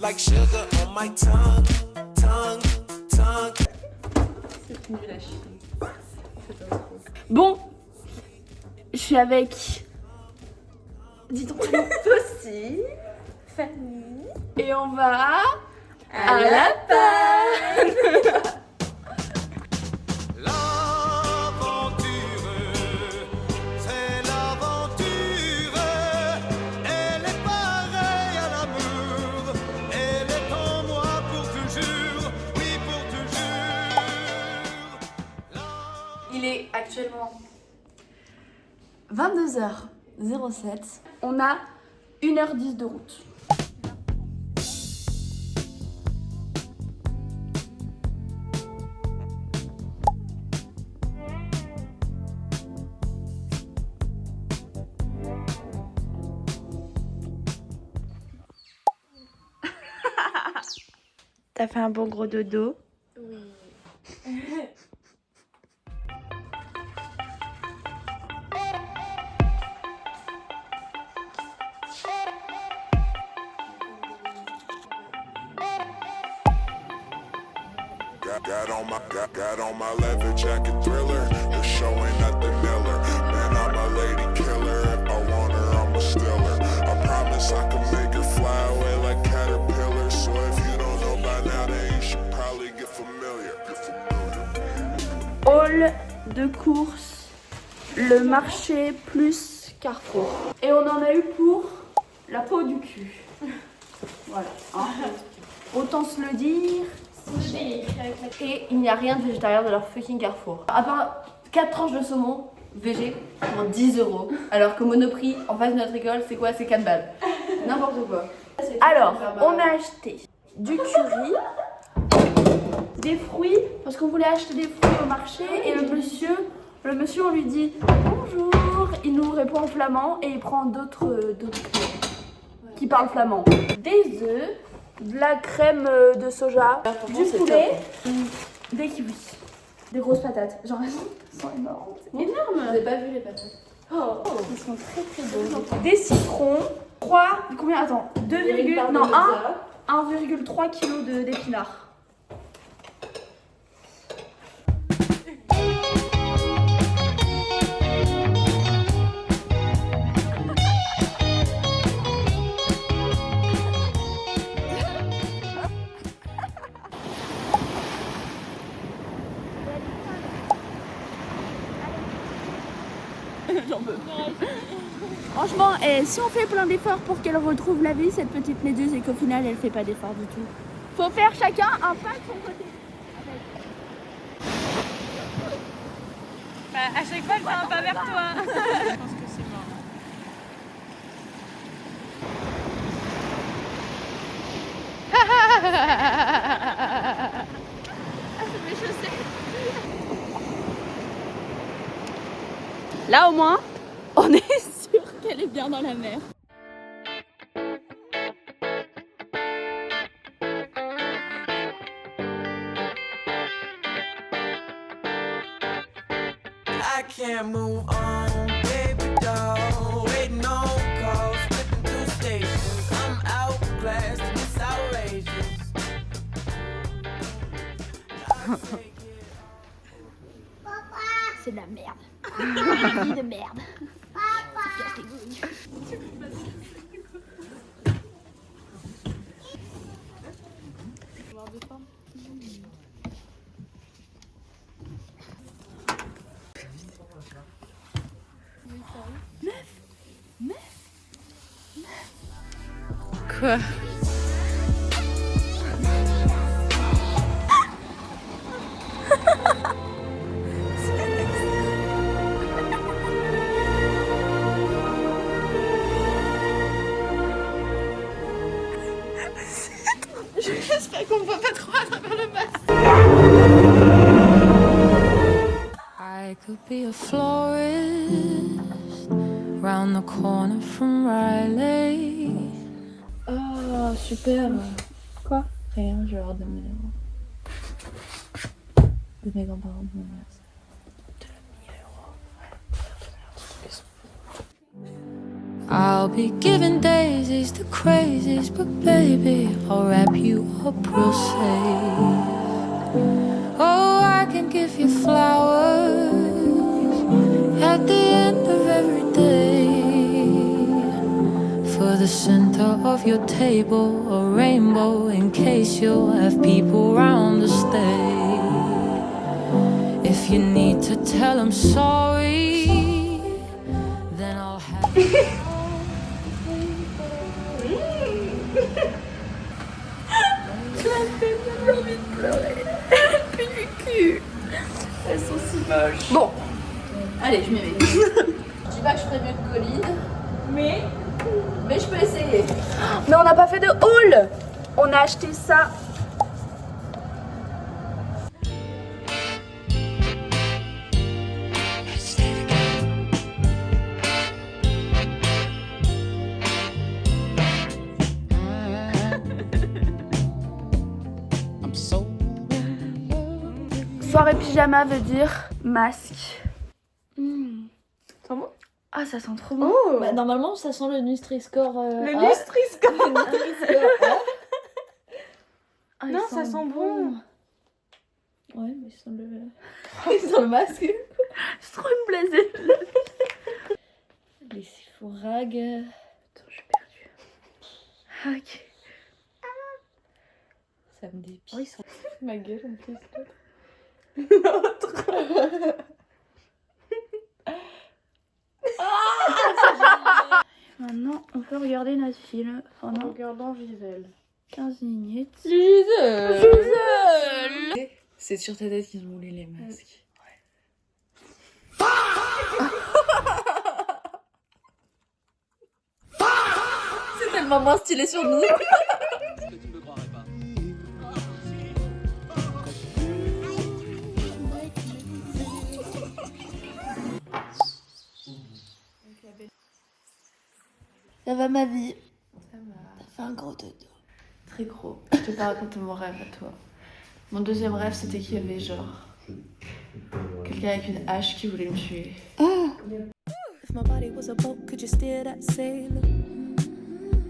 like sugar on my tongue, tongue, tongue. C'est nul à chier. Bon, je suis avec. Dis ton prénom. Aussi, Fanny. Et on va. À la panne. L'aventure, c'est l'aventure. Elle est pareille à l'amour. Elle est en moi pour toujours, oui pour toujours. Il est actuellement 22h07. On a 1h10 de route. T'as fait un bon gros dodo? Oui. Got on my leather jacket Thriller. The show ain't nothing Miller. Man, I'm a lady killer. If I want her, I'm a stealer. I promise I can make her fly away like caterpillar. So if you don't know by now, then you should probably get familiar. Hall de course, le marché plus Carrefour. Et on en a eu pour la peau du cul. Voilà. Hein. Autant se le dire. Et il n'y a rien de végétarien de leur fucking Carrefour. À part 4 tranches de saumon végé pour 10 €. Alors que Monoprix en face de notre école, c'est quoi? C'est 4 balles. N'importe quoi. Alors, on a acheté du curry, des fruits, parce qu'on voulait acheter des fruits au marché. Et le monsieur, on lui dit bonjour. Il nous répond en flamand et il prend d'autres clients qui parlent flamand. Des œufs. De la crème de soja, du poulet, des kiwis, des grosses patates. Genre elles sont énormes. Énorme. Vous n'avez pas vu les patates? Oh, ils sont très très beaux. Des citrons, 3, combien? Attends, 1,3 kg d'épinards. Franchement, si on fait plein d'efforts pour qu'elle retrouve la vie, cette petite méduse, et qu'au final elle fait pas d'efforts du tout. Faut faire chacun un pas de son côté. Bah, à chaque fois, elle fait un pas vers toi. Je pense que c'est mort. C'est mes chaussettes. Là au moins, on est sûr qu'elle est bien dans la mer. I can't move on, baby doll. Waiting on calls, flipping through stations. I'm outclassed and it's outrageous. C'est de la merde. Une vie de merde. Ça casse les couilles. Quoi? J'espère qu'on me voit pas trop à travers le masque. I could be a florist round the corner from Riley. Oh, super. Quoi? Rien, je vais leur donner de mes grands-parents de mon mère. I'll be giving daisies to crazies, but baby, I'll wrap you up real safe. Oh, I can give you flowers at the end of every day. For the center of your table, a rainbow in case you'll have people round to stay. If you need to tell them sorry, then I'll have. Elles sont si moches. Bon, allez, je m'y mets. Je dis pas que je ferai mieux que Colline, mais je peux essayer. Mais on n'a pas fait de haul. On a acheté ça. Soirée pyjama veut dire masque. Sent bon? Ah, ça sent trop bon. Oh. Bah, normalement, ça sent le Nutri-Score. Le Nutri-Score. Ah, Non, ça sent bon. Ouais, mais sans le... sans le masque. C'est trop une blasée. Les sifourags. Attends, je suis perdue. Ok. Ça me dépite. Oh, ils sont... Ma gueule, en plus. Maintenant, on peut regarder notre film En pendant regardant Gisèle. 15 minutes. Gisèle. C'est sur ta tête qu'ils ont roulé les masques. C'est tellement moins stylé sur nous. Ça va ma vie? Ça va. T'as fait un gros dodo. Très gros. Je te pas raconter mon rêve à toi. Mon deuxième rêve, c'était qu'il y avait genre quelqu'un avec une hache qui voulait me tuer. If my body was a boat, could you steer that sailor?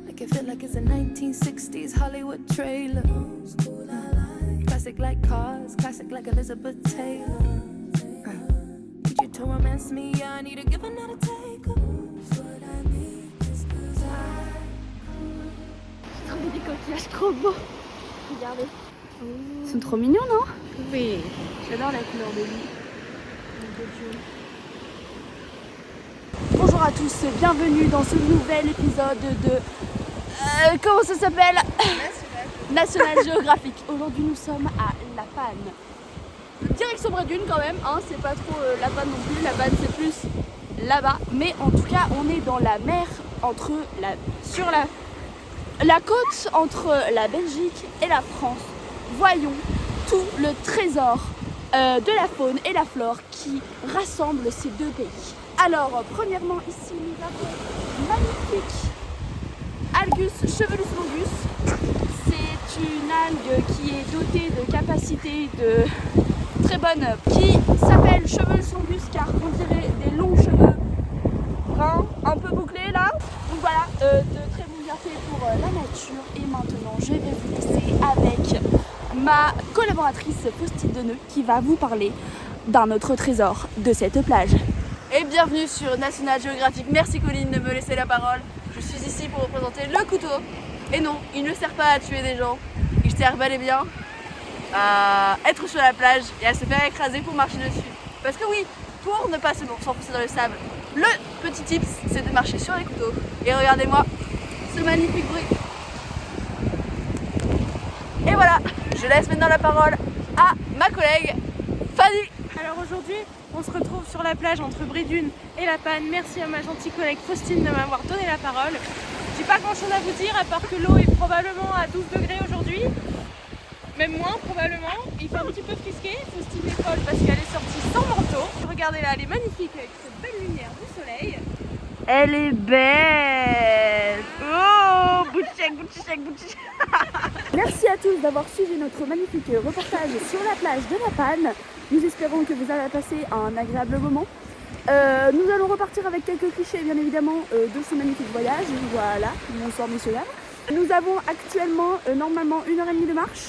Make it feel like it's a 1960s Hollywood trailer. Classic like cars, classic like Elizabeth Taylor. Need you to romance me, I need a give and not a take. Des coquillages trop beaux. Regardez. Ils sont trop mignons, non? Oui. J'adore la couleur de lui. Bonjour à tous, bienvenue dans ce nouvel épisode de... comment ça s'appelle? National Geographic. Aujourd'hui nous sommes à La Panne. Direction Brédune quand même, hein, c'est pas trop La Panne non plus, La Panne c'est plus là-bas. Mais en tout cas on est dans la mer sur la côte entre la Belgique et la France. Voyons tout le trésor de la faune et la flore qui rassemble ces deux pays. Alors, premièrement, ici, nous avons magnifique Algus chevelus longus. C'est une algue qui est dotée de capacités très bonnes, qui s'appelle chevelus longus car on dirait des longs cheveux bruns, un peu bouclés là. Donc voilà, de très bons bienfaits pour la nature. Et maintenant, je vais vous laisser avec ma collaboratrice Faustine Deneux qui va vous parler d'un autre trésor de cette plage. Et bienvenue sur National Geographic. Merci Colline de me laisser la parole. Je suis ici pour représenter le couteau. Et non, il ne sert pas à tuer des gens. Il sert bel et bien à être sur la plage et à se faire écraser pour marcher dessus. Parce que oui, pour ne pas s'enfoncer dans le sable, le petit tips, c'est de marcher sur les couteaux. Et regardez-moi ce magnifique bruit. Et voilà, je laisse maintenant la parole à ma collègue Fanny. Alors aujourd'hui, on se retrouve sur la plage entre Brédune et La Panne. Merci à ma gentille collègue Faustine de m'avoir donné la parole. J'ai pas grand chose à vous dire à part que l'eau est probablement à 12 degrés aujourd'hui. Même moins probablement. Il fait un petit peu frisqué. Faustine est folle parce qu'elle est sortie sans manteau. Regardez là, elle est magnifique avec cette belle lumière du soleil. Elle est belle. Oh, bout de chèque. Merci à tous d'avoir suivi notre magnifique reportage sur la plage de La Panne. Nous espérons que vous avez passé un agréable moment. Nous allons repartir avec quelques clichés bien évidemment de ce magnifique voyage. Voilà, bonsoir messieurs dames. Nous avons actuellement normalement 1h30 de marche.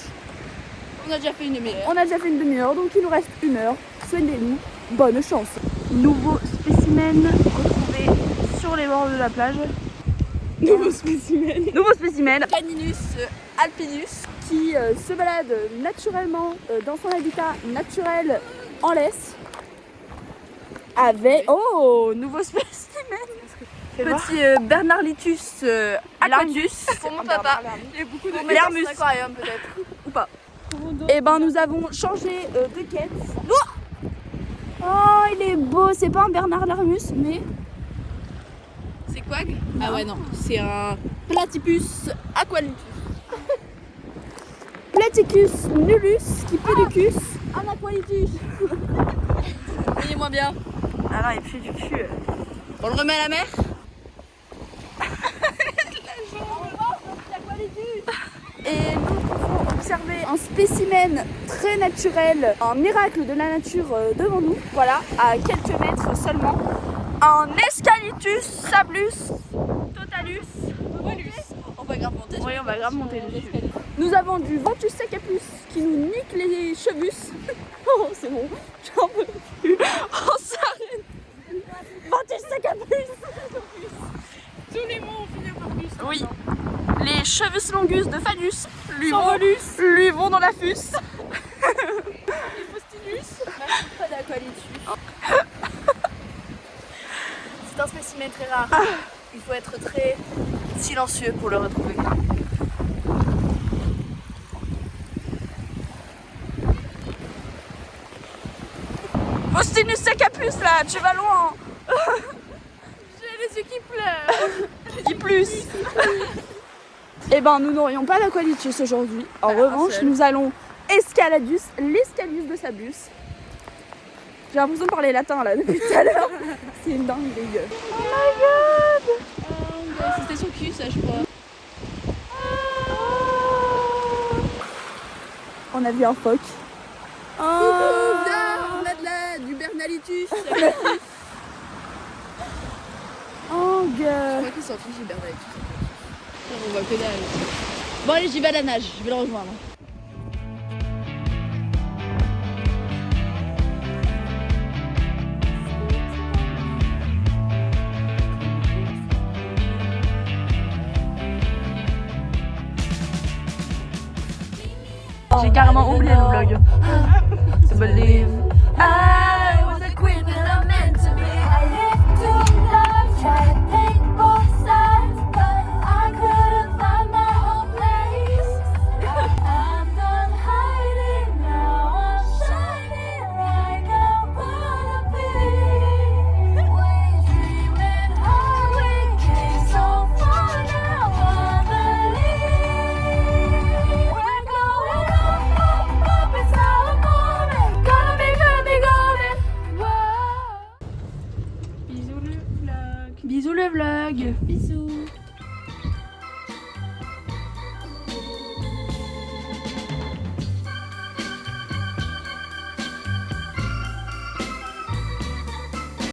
On a déjà fait une demi-heure. On a déjà fait une demi-heure, donc il nous reste 1 heure. Soignez-nous, bonne chance. Nouveau spécimen retrouvé sur les bords de la plage. Nouveau spécimen. Caninus alpinus. Qui se balade naturellement dans son habitat naturel en laisse. Avec... Oh, nouveau spécimen. Petit Bernardlitus aquatus. Pour mon papa. Il y a beaucoup de L'Hermus. aquarium peut-être. Ou pas. Et ben nous avons changé de quête. Oh, il est beau. C'est pas un Bernard l'Hermus, mais... C'est quoi? Ah ouais non, c'est un Platypus aqualutus. Platycus nullus qui pédicus. Un aqualutus. Il est moins bien. Ah non, il fait du cul. On le remet à la mer? Et nous pouvons observer un spécimen très naturel, un miracle de la nature devant nous. Voilà, à quelques mètres seulement. Un Escalitus sablus totalus. On va grave monter. Oui, on va grave monter dessus. Nous avons du Ventus secapus qui nous nique les cheveux. Oh, c'est bon, j'en peux plus. On s'arrête. Ventus secapus. Tous les mots ont fini par plus. Oui. Les cheveux longus de Phallus lui vont dans la fusse. Les Faustinus. Pas d'aqualutus. C'est un spécimen très rare. Il faut être très silencieux pour le retrouver. Faustinus secapus là, tu vas loin. J'ai les yeux qui pleurent. Dis plus. Eh ben nous n'aurions pas d'aqualutus aujourd'hui. En revanche, nous allons escaladus, l'escalus de Sablus. J'ai l'impression de parler latin là depuis tout à l'heure. C'est une dingue les gars. Oh my god. C'était son cul ça je crois. On a vu un phoque. Oh, on a du Bernardlitus. Oh Je gars. crois qu'il s'en fiche du Bernardlitus. On voit que dalle. Bon allez, j'y vais à la nage, je vais le rejoindre. J'ai carrément oublié le vlog. Believe. I was a queen that I'm meant to be. I lived to love, tried to paint both sides, but I couldn't find my own place. I'm done hiding now, I'm shining like I wanna be. We dreaming hard, we came so far now, I believe. We're going up, up, up, it's our moment. Gonna be golden. Whoa. Bisous le vlog. Bisous le vlog. Bisous.